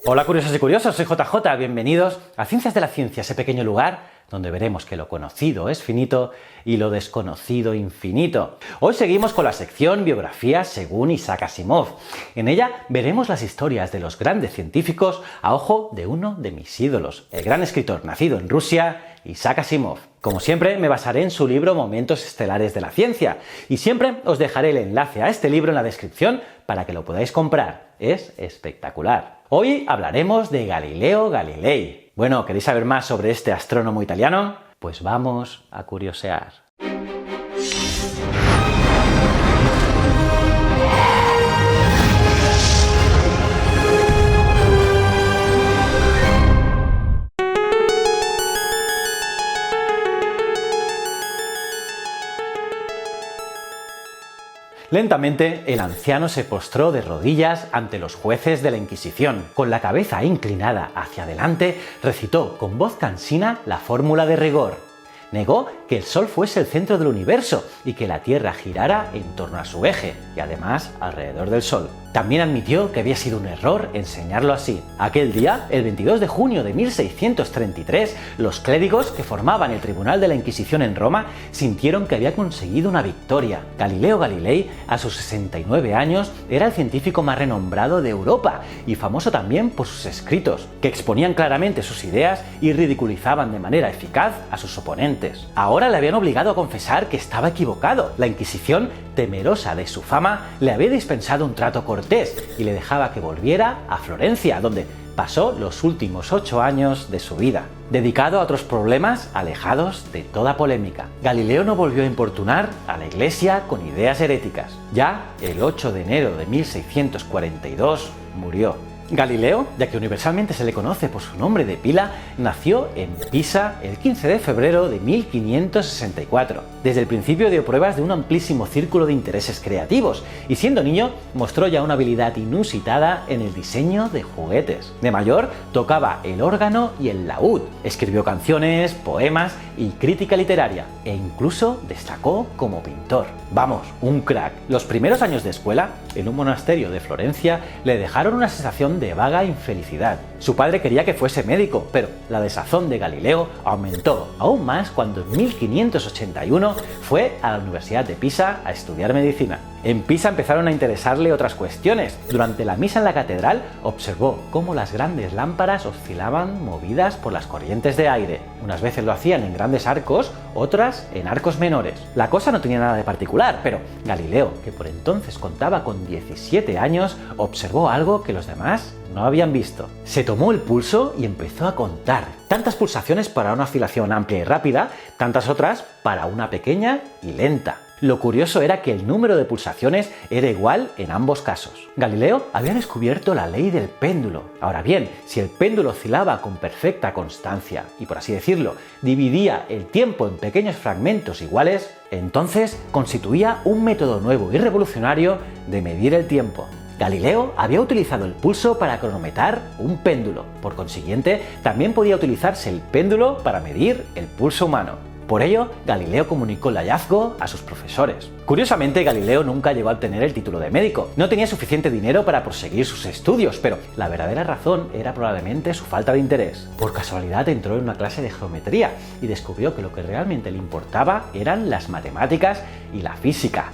Hola curiosos y curiosos, soy JJ, bienvenidos a Ciencias de la Ciencia, ese pequeño lugar donde veremos que lo conocido es finito y lo desconocido infinito. Hoy seguimos con la sección Biografías según Isaac Asimov. En ella veremos las historias de los grandes científicos a ojo de uno de mis ídolos, el gran escritor nacido en Rusia, Isaac Asimov. Como siempre, me basaré en su libro Momentos Estelares de la Ciencia y siempre os dejaré el enlace a este libro en la descripción para que lo podáis comprar. Es espectacular. Hoy hablaremos de Galileo Galilei. Bueno, ¿queréis saber más sobre este astrónomo italiano? Pues vamos a curiosear. Lentamente, el anciano se postró de rodillas ante los jueces de la Inquisición. Con la cabeza inclinada hacia adelante, recitó con voz cansina la fórmula de rigor. Negó que el Sol fuese el centro del universo y que la Tierra girara en torno a su eje, y además alrededor del Sol. También admitió que había sido un error enseñarlo así. Aquel día, el 22 de junio de 1633, los clérigos que formaban el Tribunal de la Inquisición en Roma sintieron que había conseguido una victoria. Galileo Galilei, a sus 69 años, era el científico más renombrado de Europa y famoso también por sus escritos, que exponían claramente sus ideas y ridiculizaban de manera eficaz a sus oponentes. Ahora le habían obligado a confesar que estaba equivocado. La Inquisición, temerosa de su fama, le había dispensado un trato cortés y le dejaba que volviera a Florencia, donde pasó los últimos 8 años de su vida, dedicado a otros problemas alejados de toda polémica. Galileo no volvió a importunar a la Iglesia con ideas heréticas. Ya el 8 de enero de 1642 murió. Galileo, ya que universalmente se le conoce por su nombre de pila, nació en Pisa el 15 de febrero de 1564. Desde el principio dio pruebas de un amplísimo círculo de intereses creativos y siendo niño mostró ya una habilidad inusitada en el diseño de juguetes. De mayor tocaba el órgano y el laúd, escribió canciones, poemas y crítica literaria e incluso destacó como pintor. Vamos, un crack. Los primeros años de escuela, en un monasterio de Florencia, le dejaron una sensación de vaga infelicidad. Su padre quería que fuese médico, pero la desazón de Galileo aumentó aún más cuando en 1581 fue a la Universidad de Pisa a estudiar medicina. En Pisa empezaron a interesarle otras cuestiones. Durante la misa en la catedral observó cómo las grandes lámparas oscilaban movidas por las corrientes de aire. Unas veces lo hacían en grandes arcos, otras en arcos menores. La cosa no tenía nada de particular, pero Galileo, que por entonces contaba con 17 años, observó algo que los demás no habían visto. Se tomó el pulso y empezó a contar. Tantas pulsaciones para una oscilación amplia y rápida, tantas otras para una pequeña y lenta. Lo curioso era que el número de pulsaciones era igual en ambos casos. Galileo había descubierto la ley del péndulo. Ahora bien, si el péndulo oscilaba con perfecta constancia y, por así decirlo, dividía el tiempo en pequeños fragmentos iguales, entonces constituía un método nuevo y revolucionario de medir el tiempo. Galileo había utilizado el pulso para cronometrar un péndulo. Por consiguiente, también podía utilizarse el péndulo para medir el pulso humano. Por ello, Galileo comunicó el hallazgo a sus profesores. Curiosamente, Galileo nunca llegó a obtener el título de médico. No tenía suficiente dinero para proseguir sus estudios, pero la verdadera razón era probablemente su falta de interés. Por casualidad entró en una clase de geometría y descubrió que lo que realmente le importaba eran las matemáticas y la física,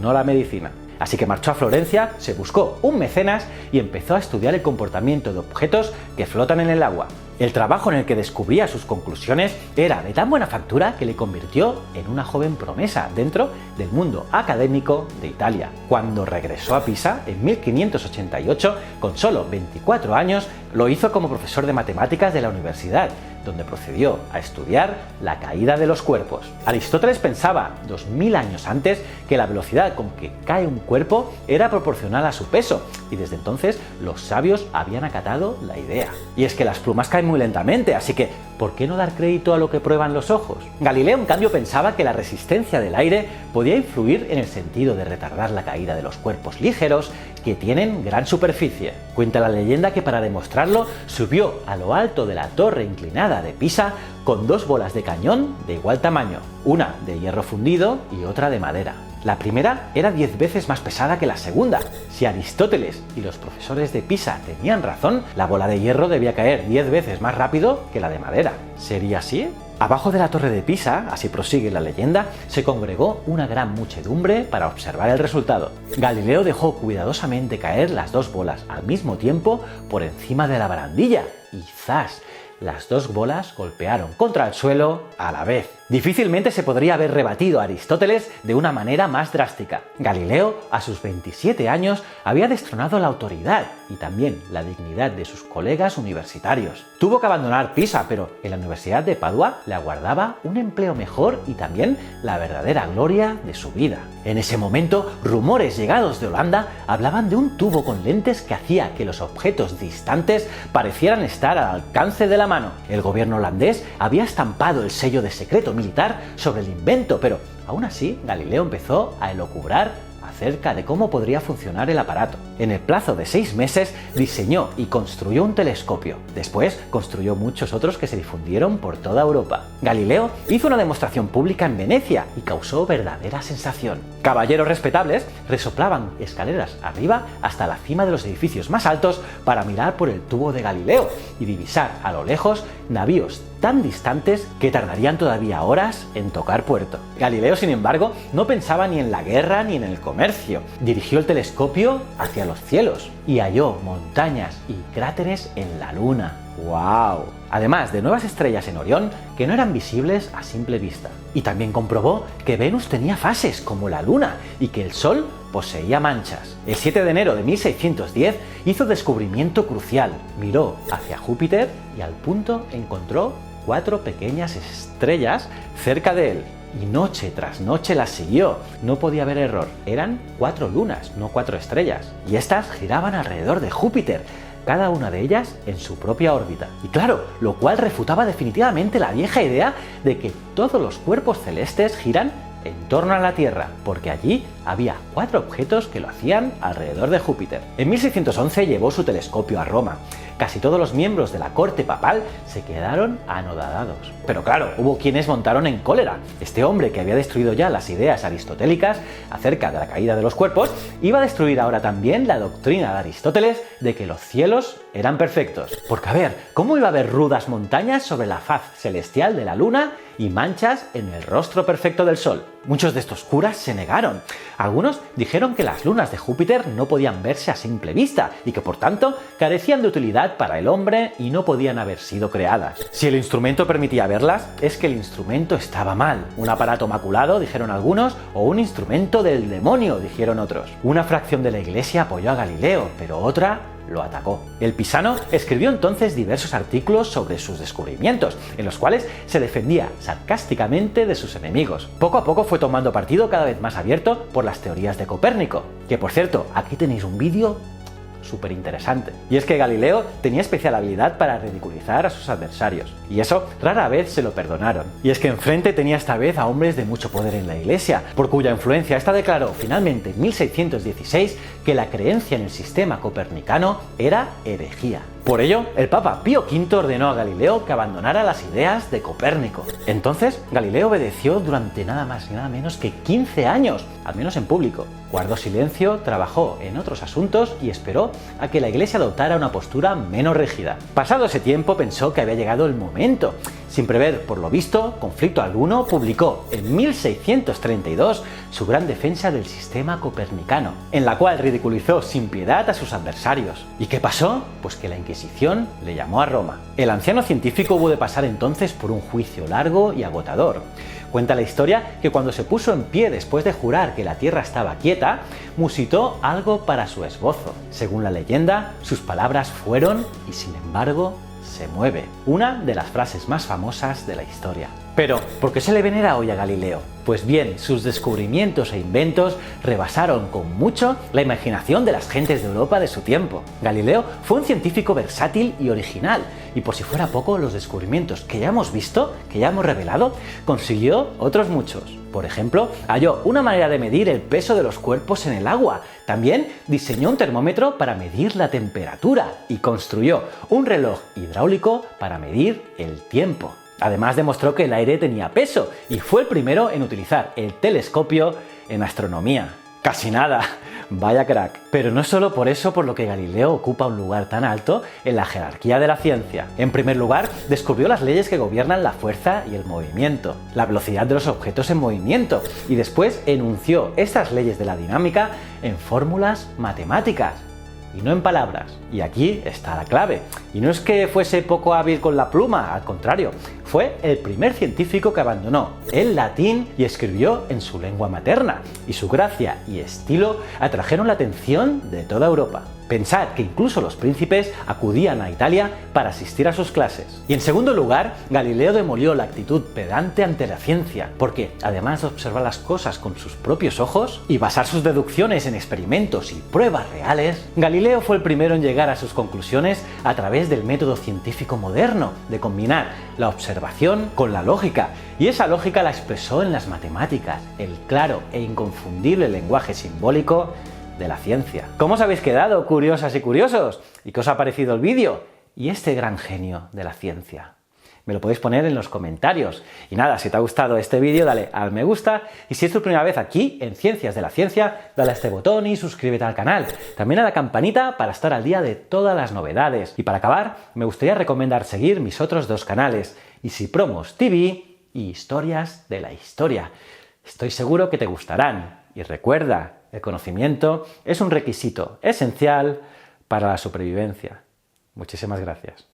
no la medicina. Así que marchó a Florencia, se buscó un mecenas y empezó a estudiar el comportamiento de objetos que flotan en el agua. El trabajo en el que descubría sus conclusiones era de tan buena factura que le convirtió en una joven promesa dentro del mundo académico de Italia. Cuando regresó a Pisa en 1588, con solo 24 años, lo hizo como profesor de matemáticas de la universidad, donde procedió a estudiar la caída de los cuerpos. Aristóteles pensaba 2000 años antes que la velocidad con que cae un cuerpo era proporcional a su peso, y desde entonces los sabios habían acatado la idea. Y es que las plumas caen muy lentamente, así que ¿por qué no dar crédito a lo que prueban los ojos? Galileo, en cambio, pensaba que la resistencia del aire podía influir en el sentido de retardar la caída de los cuerpos ligeros que tienen gran superficie. Cuenta la leyenda que para demostrarlo subió a lo alto de la torre inclinada de Pisa con 2 bolas de cañón de igual tamaño, una de hierro fundido y otra de madera. La primera era 10 veces más pesada que la segunda. Si Aristóteles y los profesores de Pisa tenían razón, la bola de hierro debía caer 10 veces más rápido que la de madera. ¿Sería así? Abajo de la torre de Pisa, así prosigue la leyenda, se congregó una gran muchedumbre para observar el resultado. Galileo dejó cuidadosamente caer las dos bolas al mismo tiempo por encima de la barandilla y ¡zas! Las dos bolas golpearon contra el suelo a la vez. Difícilmente se podría haber rebatido a Aristóteles de una manera más drástica. Galileo, a sus 27 años, había destronado la autoridad y también la dignidad de sus colegas universitarios. Tuvo que abandonar Pisa, pero en la Universidad de Padua le aguardaba un empleo mejor y también la verdadera gloria de su vida. En ese momento, rumores llegados de Holanda hablaban de un tubo con lentes que hacía que los objetos distantes parecieran estar al alcance de la mano. El gobierno holandés había estampado el sello de secreto militar sobre el invento, pero aún así Galileo empezó a elucubrar acerca de cómo podría funcionar el aparato. En el plazo de 6 meses diseñó y construyó un telescopio. Después construyó muchos otros que se difundieron por toda Europa. Galileo hizo una demostración pública en Venecia y causó verdadera sensación. Caballeros respetables resoplaban escaleras arriba hasta la cima de los edificios más altos para mirar por el tubo de Galileo y divisar a lo lejos navíos tan distantes que tardarían todavía horas en tocar puerto. Galileo, sin embargo, no pensaba ni en la guerra ni en el comercio. Dirigió el telescopio hacia los cielos y halló montañas y cráteres en la Luna. ¡Wow! Además de nuevas estrellas en Orión que no eran visibles a simple vista. Y también comprobó que Venus tenía fases como la Luna y que el Sol poseía manchas. El 7 de enero de 1610 hizo descubrimiento crucial. Miró hacia Júpiter y al punto encontró 4 pequeñas estrellas cerca de él. Y noche tras noche las siguió. No podía haber error. Eran 4 lunas, no 4 estrellas. Y estas giraban alrededor de Júpiter, cada una de ellas en su propia órbita. Y claro, lo cual refutaba definitivamente la vieja idea de que todos los cuerpos celestes giran en torno a la Tierra, porque allí había 4 objetos que lo hacían alrededor de Júpiter. En 1611 llevó su telescopio a Roma. Casi todos los miembros de la corte papal se quedaron anodadados. Pero claro, hubo quienes montaron en cólera. Este hombre, que había destruido ya las ideas aristotélicas acerca de la caída de los cuerpos, iba a destruir ahora también la doctrina de Aristóteles de que los cielos eran perfectos. Porque a ver, ¿cómo iba a haber rudas montañas sobre la faz celestial de la Luna y manchas en el rostro perfecto del Sol? Muchos de estos curas se negaron. Algunos dijeron que las lunas de Júpiter no podían verse a simple vista y que por tanto carecían de utilidad para el hombre y no podían haber sido creadas. Si el instrumento permitía verlas, es que el instrumento estaba mal. Un aparato maculado, dijeron algunos, o un instrumento del demonio, dijeron otros. Una fracción de la Iglesia apoyó a Galileo, pero otra lo atacó. El pisano escribió entonces diversos artículos sobre sus descubrimientos, en los cuales se defendía sarcásticamente de sus enemigos. Poco a poco fue tomando partido cada vez más abierto por las teorías de Copérnico, que por cierto, aquí tenéis un vídeo súper interesante. Y es que Galileo tenía especial habilidad para ridiculizar a sus adversarios, y eso rara vez se lo perdonaron. Y es que enfrente tenía esta vez a hombres de mucho poder en la Iglesia, por cuya influencia ésta declaró finalmente en 1616 que la creencia en el sistema copernicano era herejía. Por ello, el Papa Pío V ordenó a Galileo que abandonara las ideas de Copérnico. Entonces, Galileo obedeció durante nada más y nada menos que 15 años, al menos en público. Guardó silencio, trabajó en otros asuntos y esperó a que la Iglesia adoptara una postura menos rígida. Pasado ese tiempo, pensó que había llegado el momento. Sin prever, por lo visto, conflicto alguno, publicó en 1632 su gran defensa del sistema copernicano, en la cual ridiculizó sin piedad a sus adversarios. ¿Y qué pasó? Pues que la Inquisición le llamó a Roma. El anciano científico hubo de pasar entonces por un juicio largo y agotador. Cuenta la historia que cuando se puso en pie después de jurar que la Tierra estaba quieta, musitó algo para su esbozo. Según la leyenda, sus palabras fueron "y sin embargo se mueve", una de las frases más famosas de la historia. Pero, ¿por qué se le venera hoy a Galileo? Pues bien, sus descubrimientos e inventos rebasaron con mucho la imaginación de las gentes de Europa de su tiempo. Galileo fue un científico versátil y original, y por si fuera poco, los descubrimientos que ya hemos visto, que ya hemos revelado, consiguió otros muchos. Por ejemplo, halló una manera de medir el peso de los cuerpos en el agua. También diseñó un termómetro para medir la temperatura y construyó un reloj hidráulico para medir el tiempo. Además, demostró que el aire tenía peso y fue el primero en utilizar el telescopio en astronomía. Casi nada. Vaya crack. Pero no es solo por eso por lo que Galileo ocupa un lugar tan alto en la jerarquía de la ciencia. En primer lugar, descubrió las leyes que gobiernan la fuerza y el movimiento, la velocidad de los objetos en movimiento, y después enunció estas leyes de la dinámica en fórmulas matemáticas, y no en palabras. Y aquí está la clave. Y no es que fuese poco hábil con la pluma, al contrario, fue el primer científico que abandonó el latín y escribió en su lengua materna, y su gracia y estilo atrajeron la atención de toda Europa. Pensad que incluso los príncipes acudían a Italia para asistir a sus clases. Y en segundo lugar, Galileo demolió la actitud pedante ante la ciencia, porque además de observar las cosas con sus propios ojos y basar sus deducciones en experimentos y pruebas reales, Galileo fue el primero en llegar a sus conclusiones a través del método científico moderno, de combinar la observación con la lógica, y esa lógica la expresó en las matemáticas, el claro e inconfundible lenguaje simbólico de la ciencia. ¿Cómo os habéis quedado, curiosas y curiosos? ¿Y qué os ha parecido el vídeo? ¿Y este gran genio de la ciencia? Me lo podéis poner en los comentarios. Y nada, si te ha gustado este vídeo, dale al me gusta, y si es tu primera vez aquí en Ciencias de la Ciencia, dale a este botón y suscríbete al canal. También a la campanita para estar al día de todas las novedades. Y para acabar, me gustaría recomendar seguir mis otros dos canales, Easy Promos TV y Historias de la Historia. Estoy seguro que te gustarán. Y recuerda, el conocimiento es un requisito esencial para la supervivencia. Muchísimas gracias.